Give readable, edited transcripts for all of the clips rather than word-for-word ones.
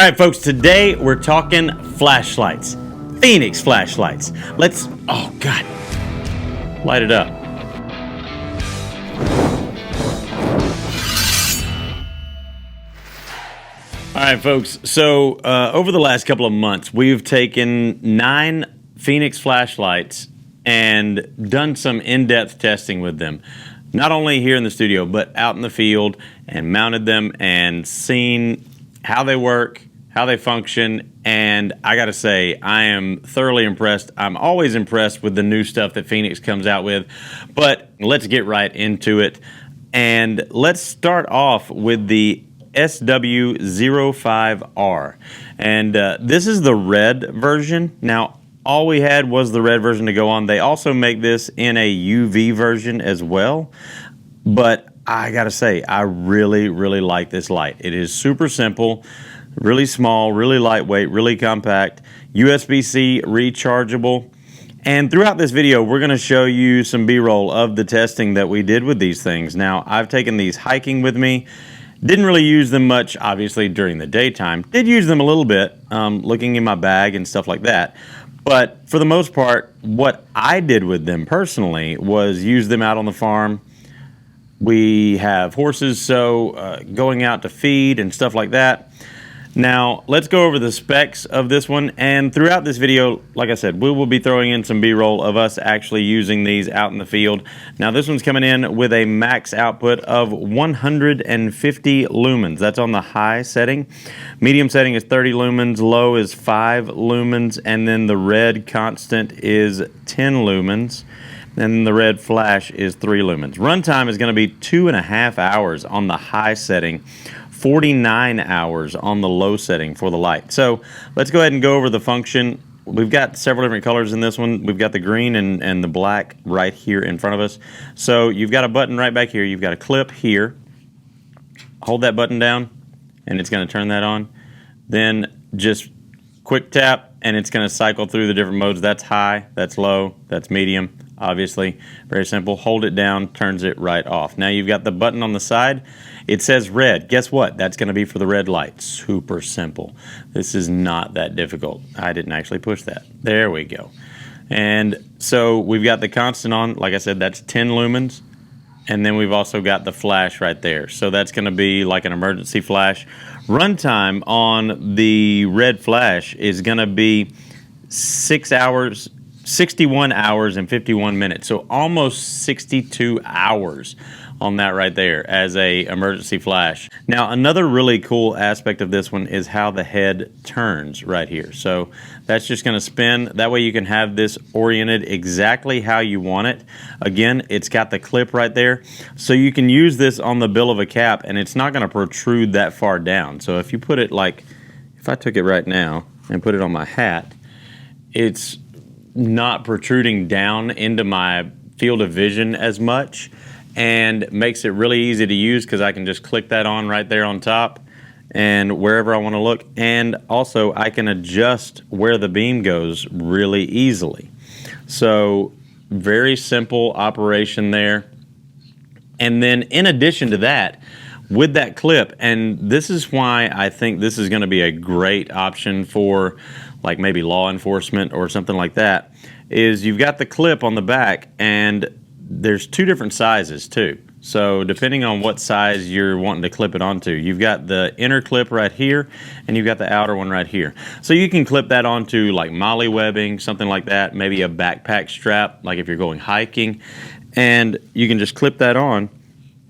right, folks, today we're talking flashlights. Fenix Flashlights. Oh God, light it up. All right, folks, so over the last couple of months, we've taken 9 Fenix Flashlights and done some in-depth testing with them. Not only here in the studio, but out in the field, and mounted them and seen how they work, how they function, and I gotta say, I am thoroughly impressed. I'm always impressed with the new stuff that Fenix comes out with, but let's get right into it. And let's start off with the SW05R. And this is the red version. Now, all we had was the red version to go on. They also make this in a UV version as well. But I gotta say, I really, really like this light. It is super simple, really small, really lightweight, really compact, USB-C rechargeable. And throughout this video, we're gonna show you some B-roll of the testing that we did with these things. Now, I've taken these hiking with me. Didn't really use them much, obviously, during the daytime. Did use them a little bit, looking in my bag and stuff like that. But for the most part, what I did with them personally was use them out on the farm. We have horses, so going out to feed and stuff like that. Now, let's go over the specs of this one. And throughout this video, like I said, we will be throwing in some B-roll of us actually using these out in the field. Now, this one's coming in with a max output of 150 lumens. That's on the high setting. Medium setting is 30 lumens. Low is 5 lumens. And then the red constant is 10 lumens. And the red flash is 3 lumens. Runtime is going to be 2.5 hours on the high setting, 49 hours on the low setting for the light. So let's go ahead and go over the function. We've got several different colors in this one. We've got the green and the black right here in front of us. So you've got a button right back here. You've got a clip here. Hold that button down and it's going to turn that on. Then just quick tap and it's going to cycle through the different modes. That's high, that's low, that's medium. Obviously, very simple. Hold it down, turns it right off. Now you've got the button on the side. It says red. Guess what? That's going to be for the red light. Super simple. This is not that difficult. I didn't actually push that. There we go. And so we've got the constant on. Like I said, that's 10 lumens. And then we've also got the flash right there. So that's going to be like an emergency flash. Runtime on the red flash is going to be 61 hours and 51 minutes. So almost 62 hours on that right there as a emergency flash. Now, another really cool aspect of this one is how the head turns right here. So that's just going to spin. That way you can have this oriented exactly how you want it. Again, it's got the clip right there. So you can use this on the bill of a cap and it's not going to protrude that far down. So if you put it like, if I took it right now and put it on my hat, it's not protruding down into my field of vision as much and makes it really easy to use because I can just click that on right there on top and wherever I want to look. And also I can adjust where the beam goes really easily. So very simple operation there. And then in addition to that, with that clip, and this is why I think this is going to be a great option for like maybe law enforcement or something like that, is you've got the clip on the back and there's 2 different sizes too. So depending on what size you're wanting to clip it onto, you've got the inner clip right here and you've got the outer one right here. So you can clip that onto like molly webbing, something like that, maybe a backpack strap, like if you're going hiking, and you can just clip that on.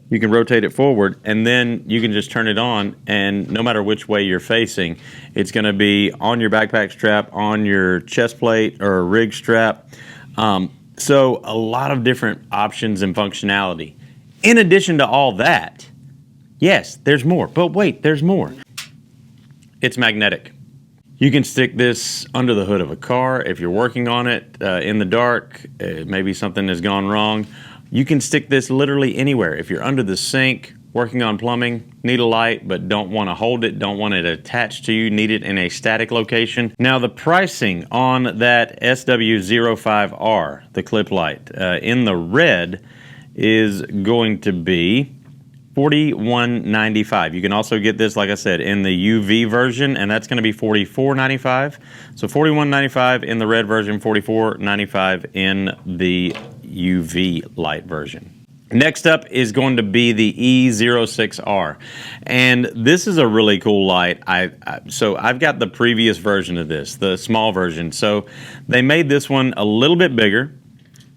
You can rotate it forward and then you can just turn it on, and no matter which way you're facing, it's going to be on your backpack strap, on your chest plate or a rig strap. So a lot of different options and functionality. In addition to all that, yes, there's more, but wait, there's more. It's magnetic. You can stick this under the hood of a car if you're working on it in the dark, maybe something has gone wrong. You can stick this literally anywhere. If you're under the sink, working on plumbing, need a light, but don't want to hold it, don't want it attached to you, need it in a static location. Now the pricing on that SW05R, the clip light, in the red is going to be $41.95. You can also get this, like I said, in the UV version, and that's going to be $44.95. So $41.95 in the red version, $44.95 in the UV light version. Next up is going to be the E06R, and this is a really cool light. So I've got the previous version of this, the small version. So they made this one a little bit bigger,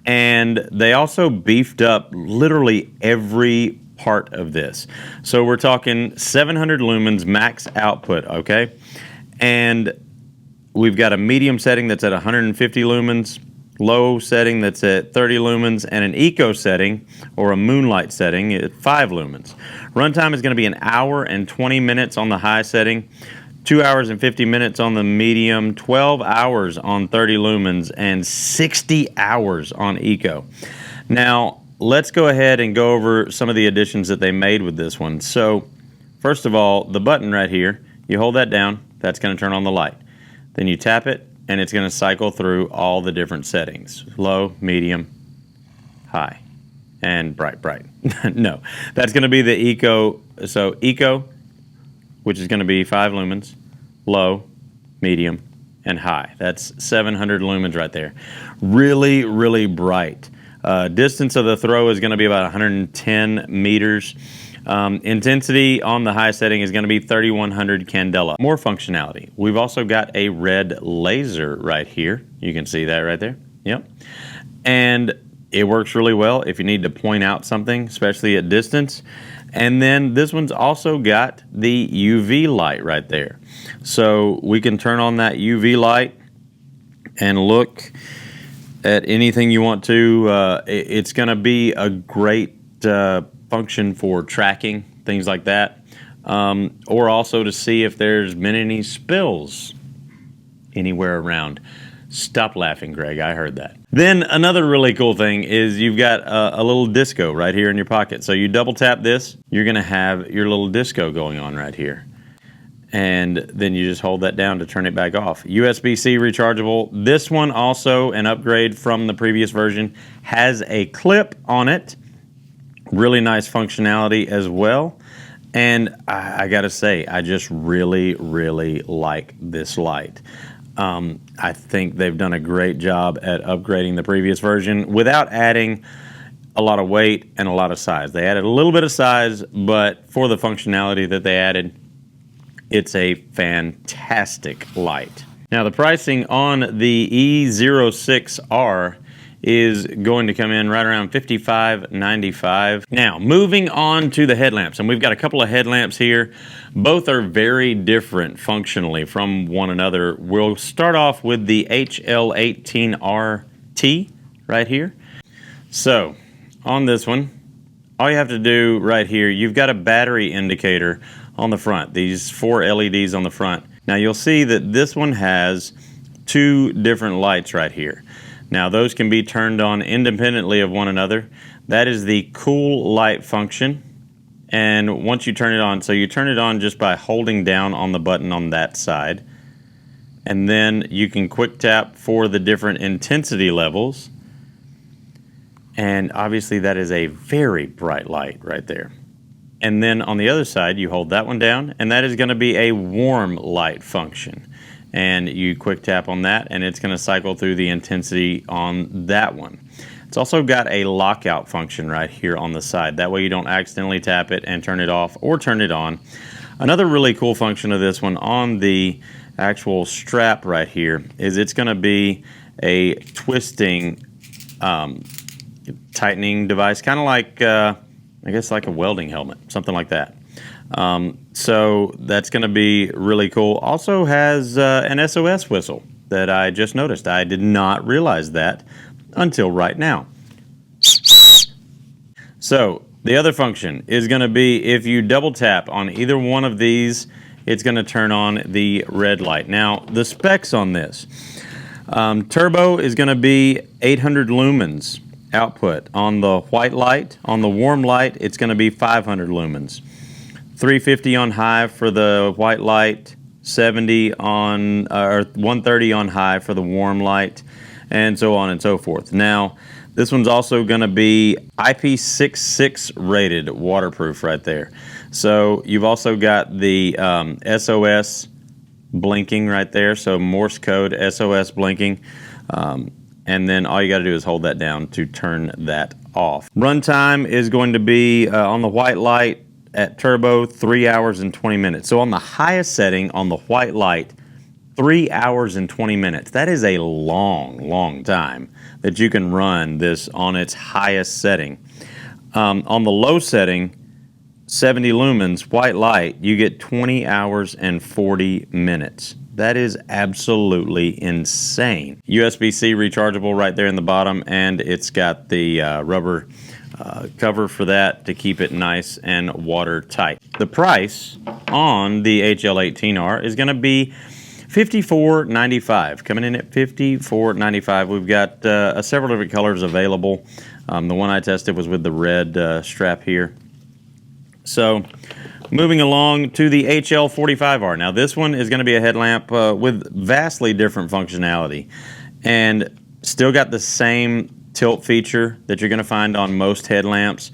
and they also beefed up literally every part of this. So we're talking 700 lumens max output, okay? And we've got a medium setting that's at 150 lumens, low setting that's at 30 lumens, and an eco setting or a moonlight setting at 5 lumens. Runtime is going to be 1 hour and 20 minutes on the high setting, 2 hours and 50 minutes on the medium, 12 hours on 30 lumens, and 60 hours on eco. Now, let's go ahead and go over some of the additions that they made with this one. So, first of all, the button right here, you hold that down, that's going to turn on the light. Then you tap it, and it's going to cycle through all the different settings. Low, medium, high, and bright, bright. No, that's going to be the eco. So, eco, which is going to be 5 lumens, low, medium, and high. That's 700 lumens right there. Really, really bright. Distance of the throw is going to be about 110 meters. Intensity on the high setting is going to be 3100 candela. More functionality. We've also got a red laser right here. You can see that right there. Yep. And it works really well if you need to point out something, especially at distance. And then this one's also got the UV light right there. So we can turn on that UV light and look at anything you want to. It's going to be a great function for tracking, things like that, or also to see if there's been any spills anywhere around. Stop laughing, Greg, I heard that. Then another really cool thing is you've got a little disco right here in your pocket. So you double tap this, you're going to have your little disco going on right here. And then you just hold that down to turn it back off. USB-C rechargeable. This one also, an upgrade from the previous version, has a clip on it. Really nice functionality as well. And I gotta say, I just really, really like this light. I think they've done a great job at upgrading the previous version without adding a lot of weight and a lot of size. They added a little bit of size, but for the functionality that they added, it's a fantastic light. Now the pricing on the E06R is going to come in right around $55.95. Now moving on to the headlamps, and we've got a couple of headlamps here. Both are very different functionally from one another. We'll start off with the HL18RT right here. So on this one, all you have to do right here, you've got a battery indicator on the front, these 4 LEDs on the front. Now you'll see that this one has 2 different lights right here. Now those can be turned on independently of one another. That is the cool light function. And once you turn it on, so you turn it on just by holding down on the button on that side. And then you can quick tap for the different intensity levels. And obviously that is a very bright light right there. And then on the other side, you hold that one down, and that is going to be a warm light function. And you quick tap on that, and it's going to cycle through the intensity on that one. It's also got a lockout function right here on the side. That way you don't accidentally tap it and turn it off or turn it on. Another really cool function of this one on the actual strap right here is it's going to be a twisting, tightening device, kind of like I guess like a welding helmet, something like that. So that's going to be really cool. Also has an SOS whistle that I just noticed. I did not realize that until right now. So the other function is going to be if you double tap on either one of these, it's going to turn on the red light. Now the specs on this, turbo is going to be 800 lumens output. On the white light, on the warm light, it's going to be 500 lumens. 350 on high for the white light, 70 on, or 130 on high for the warm light, and so on and so forth. Now, This one's also going to be IP66 rated waterproof right there. So you've also got the SOS blinking right there, so Morse code SOS blinking, and then all you got to do is hold that down to turn that off. Runtime is going to be on the white light at turbo 3 hours and 20 minutes. So on the highest setting on the white light, 3 hours and 20 minutes. That is a long time that you can run this on its highest setting. On the low setting, 70 lumens, white light, you get 20 hours and 40 minutes. That is absolutely insane. USB-C rechargeable right there in the bottom, and it's got the rubber cover for that to keep it nice and watertight. The price on the HL18R is going to be $54.95, coming in at $54.95. We've got several different colors available. The one I tested was with the red strap here. So, moving along to the HL45R. Now, this one is going to be a headlamp with vastly different functionality, and still got the same tilt feature that you're going to find on most headlamps,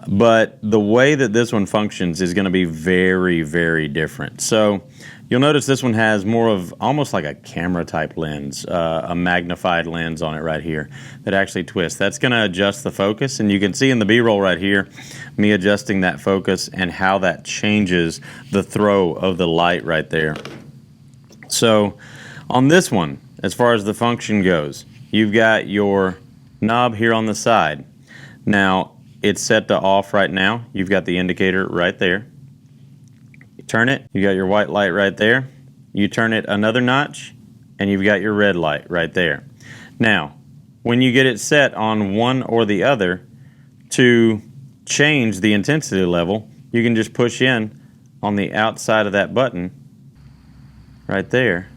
but the way that this one functions is going to be very different. So, you'll notice this one has more of almost like a camera type lens, a magnified lens on it right here that actually twists. That's going to adjust the focus, and you can see in the B-roll right here me adjusting that focus and how that changes the throw of the light right there. So on this one, as far as the function goes, you've got your knob here on the side. Now it's set to off right now. You've got the indicator right there. Turn it, you got your white light right there. You turn it another notch, and you've got your red light right there. Now, when you get it set on one or the other, to change the intensity level, you can just push in on the outside of that button right there,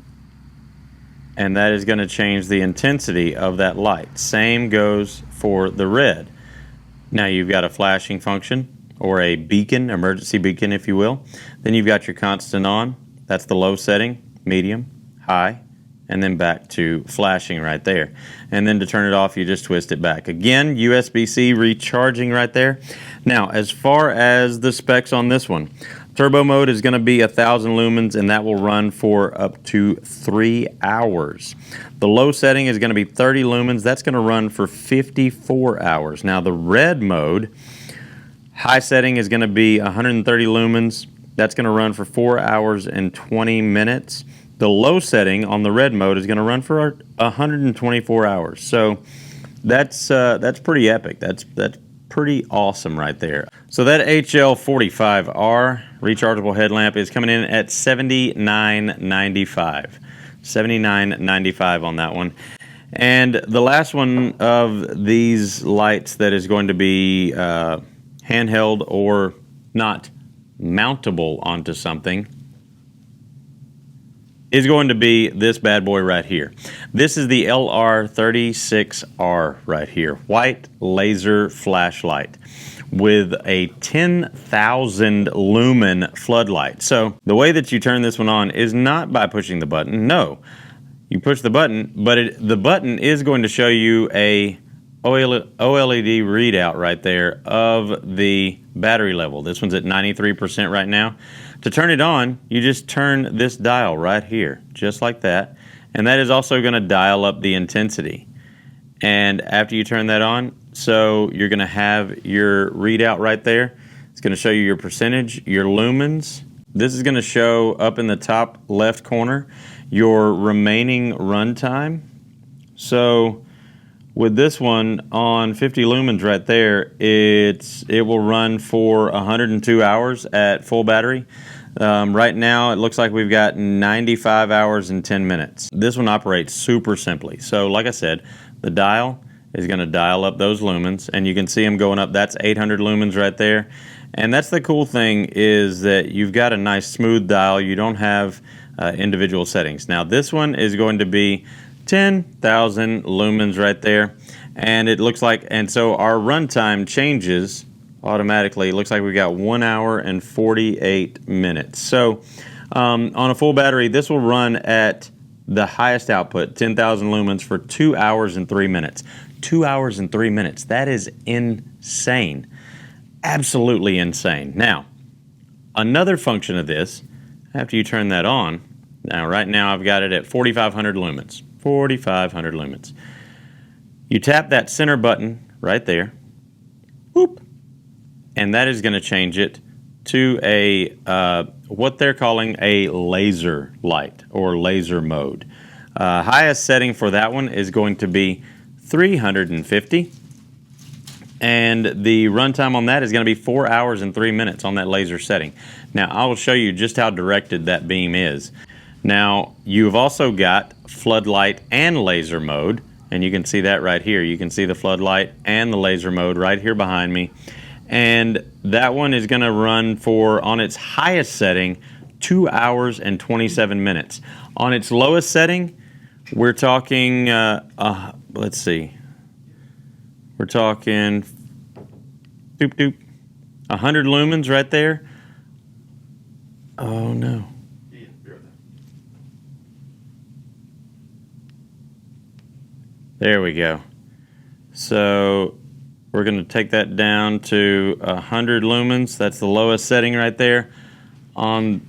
and that is going to change the intensity of that light. Same goes for the red. Now you've got a flashing function, or a beacon, emergency beacon if you will. Then you've got your constant on, that's the low setting, medium, high, and then back to flashing right there. And then to turn it off, you just twist it back. Again, USB-C recharging right there. Now, as far as the specs on this one, turbo mode is going to be 1,000 lumens, and that will run for up to 3 hours. The low setting is going to be 30 lumens. That's going to run for 54 hours. Now, the red mode, high setting is going to be 130 lumens. That's going to run for 4 hours and 20 minutes. The low setting on the red mode is going to run for 124 hours. So that's pretty epic. That's pretty awesome right there. So that HL45R rechargeable headlamp is coming in at $79.95. $79.95 on that one. And the last one of these lights that is going to be handheld or not mountable onto something is going to be this bad boy right here. This is the LR36R right here, white laser flashlight with a 10,000 lumen floodlight. So the way that you turn this one on is not by pushing the button. No, you push the button, but the button is going to show you a OLED readout right there of the battery level. This one's at 93% right now. To turn it on, you just turn this dial right here, just like that, and that is also going to dial up the intensity. And after you turn that on, so you're going to have your readout right there. It's going to show you your percentage, your lumens. This is going to show up in the top left corner your remaining runtime. So with this one on 50 lumens right there, it will run for 102 hours at full battery. Right now, it looks like we've got 95 hours and 10 minutes. This one operates super simply. So like I said, the dial is going to dial up those lumens, and you can see them going up. That's 800 lumens right there. And that's the cool thing, is that you've got a nice smooth dial. You don't have individual settings. Now this one is going to be 10,000 lumens right there, and it looks like, and so our runtime changes automatically. It looks like we got 1 hour and 48 minutes. So on a full battery, this will run at the highest output, 10,000 lumens, for 2 hours and 3 minutes. 2 hours and 3 minutes. That is insane. Absolutely insane. Now, another function of this, after you turn that on, now right now I've got it at 4,500 lumens. 4,500 lumens. You tap that center button right there, whoop, and that is going to change it to a what they're calling a laser light or laser mode. Highest setting for that one is going to be 350, and the runtime on that is going to be 4 hours and 3 minutes on that laser setting. Now I will show you just how directed that beam is. Now you've also got floodlight and laser mode, and you can see that right here. You can see the floodlight and the laser mode right here behind me. And that one is going to run for, on its highest setting, 2 hours and 27 minutes. On its lowest setting, we're talking, let's see, we're talking 100 lumens right there. Oh no. There we go. So we're going to take that down to 100 lumens. That's the lowest setting right there. And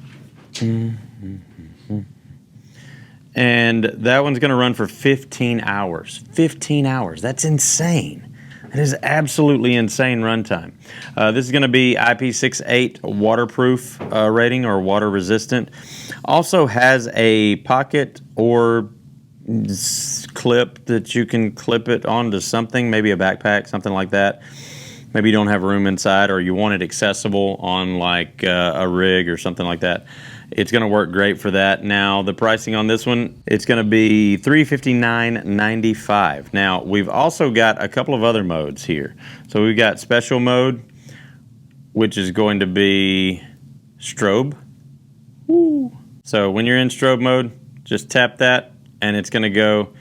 that one's going to run for 15 hours. 15 hours. That's insane. That is absolutely insane runtime. This is going to be IP68 waterproof rating or water resistant. Also has a pocket or clip that you can clip it onto something, maybe a backpack, something like that. Maybe you don't have room inside or you want it accessible on like a rig or something like that. It's going to work great for that. Now the pricing on this one, it's going to be $359.95. Now we've also got a couple of other modes here. So we've got special mode, which is going to be strobe. Woo. So when you're in strobe mode, just tap that and it's going to go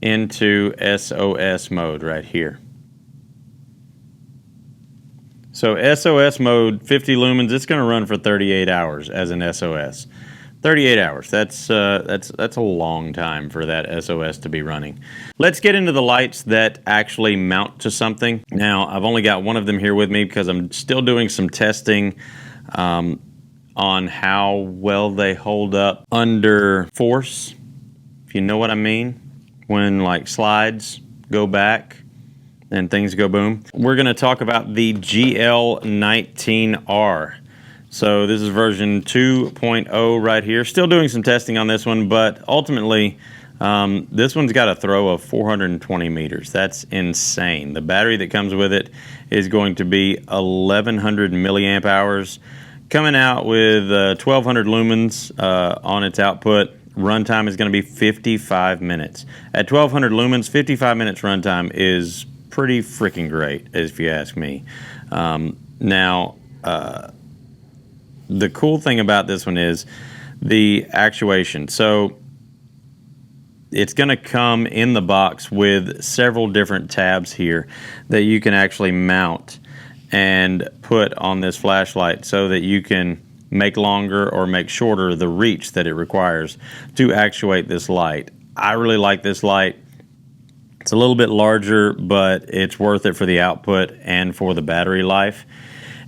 into SOS mode right here. So SOS mode, 50 lumens, it's going to run for 38 hours as an SOS. 38 hours, that's a long time for that SOS to be running. Let's get into the lights that actually mount to something. Now, I've only got one of them here with me because I'm still doing some testing on how well they hold up under force, if you know what I mean, when like slides go back and things go boom. We're going to talk about the GL19R. So this is version 2.0 right here. Still doing some testing on this one, but ultimately this one's got a throw of 420 meters. That's insane. The battery that comes with it is going to be 1100 milliamp hours, coming out with 1200 lumens on its output. Runtime is going to be 55 minutes. At 1200 lumens, 55 minutes runtime is pretty freaking great, if you ask me. Now, the cool thing about this one is the actuation. So it's going to come in the box with several different tabs here that you can actually mount and put on this flashlight so that you can make longer or make shorter the reach that it requires to actuate this light. I really like this light. It's a little bit larger, but it's worth it for the output and for the battery life.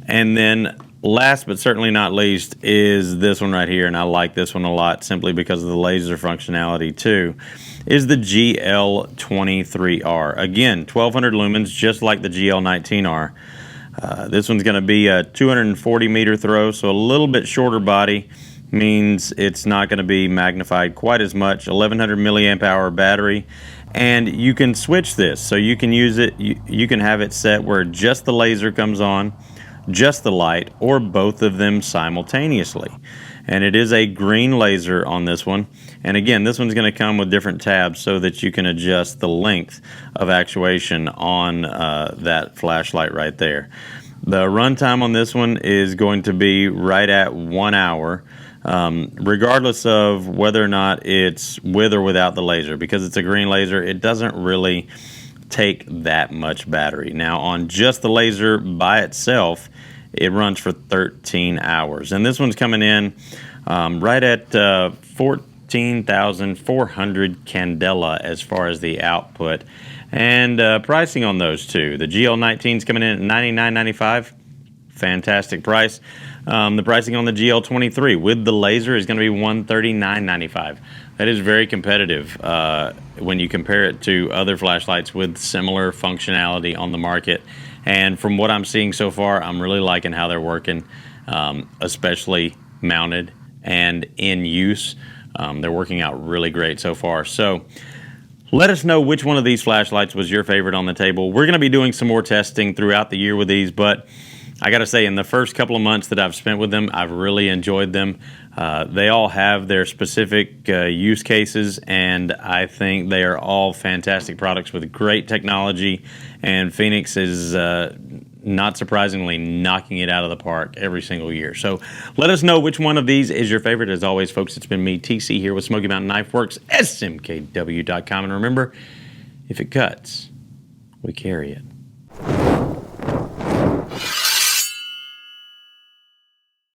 And then last but certainly not least is this one right here, and I like this one a lot simply because of the laser functionality too, is the GL23R. Again, 1200 lumens, just like the GL19R. This one's going to be a 240 meter throw, so a little bit shorter body means it's not going to be magnified quite as much. 1100 milliamp hour battery, and you can switch this, so you can use it. You can have it set where just the laser comes on, just the light, or both of them simultaneously. And it is a green laser on this one. And again, this one's going to come with different tabs so that you can adjust the length of actuation on that flashlight right there. The runtime on this one is going to be right at 1 hour, regardless of whether or not it's with or without the laser. Because it's a green laser, it doesn't really take that much battery. Now, on just the laser by itself, it runs for 13 hours. And this one's coming in right at 14,400 candela as far as the output. And pricing on those two. The GL19 is coming in at $99.95. Fantastic price. The pricing on the GL23 with the laser is going to be $139.95. That is very competitive when you compare it to other flashlights with similar functionality on the market. And from what I'm seeing so far, I'm really liking how they're working, especially mounted and in use. They're working out really great so far. So let us know which one of these flashlights was your favorite on the table. We're going to be doing some more testing throughout the year with these, but I got to say, in the first couple of months that I've spent with them, I've really enjoyed them. They all have their specific use cases, and I think they are all fantastic products with great technology, and Fenix is not surprisingly knocking it out of the park every single year. So let us know which one of these is your favorite. As always, folks, it's been me, TC, here with Smoky Mountain Knife Works, smkw.com. And remember, if it cuts, we carry it.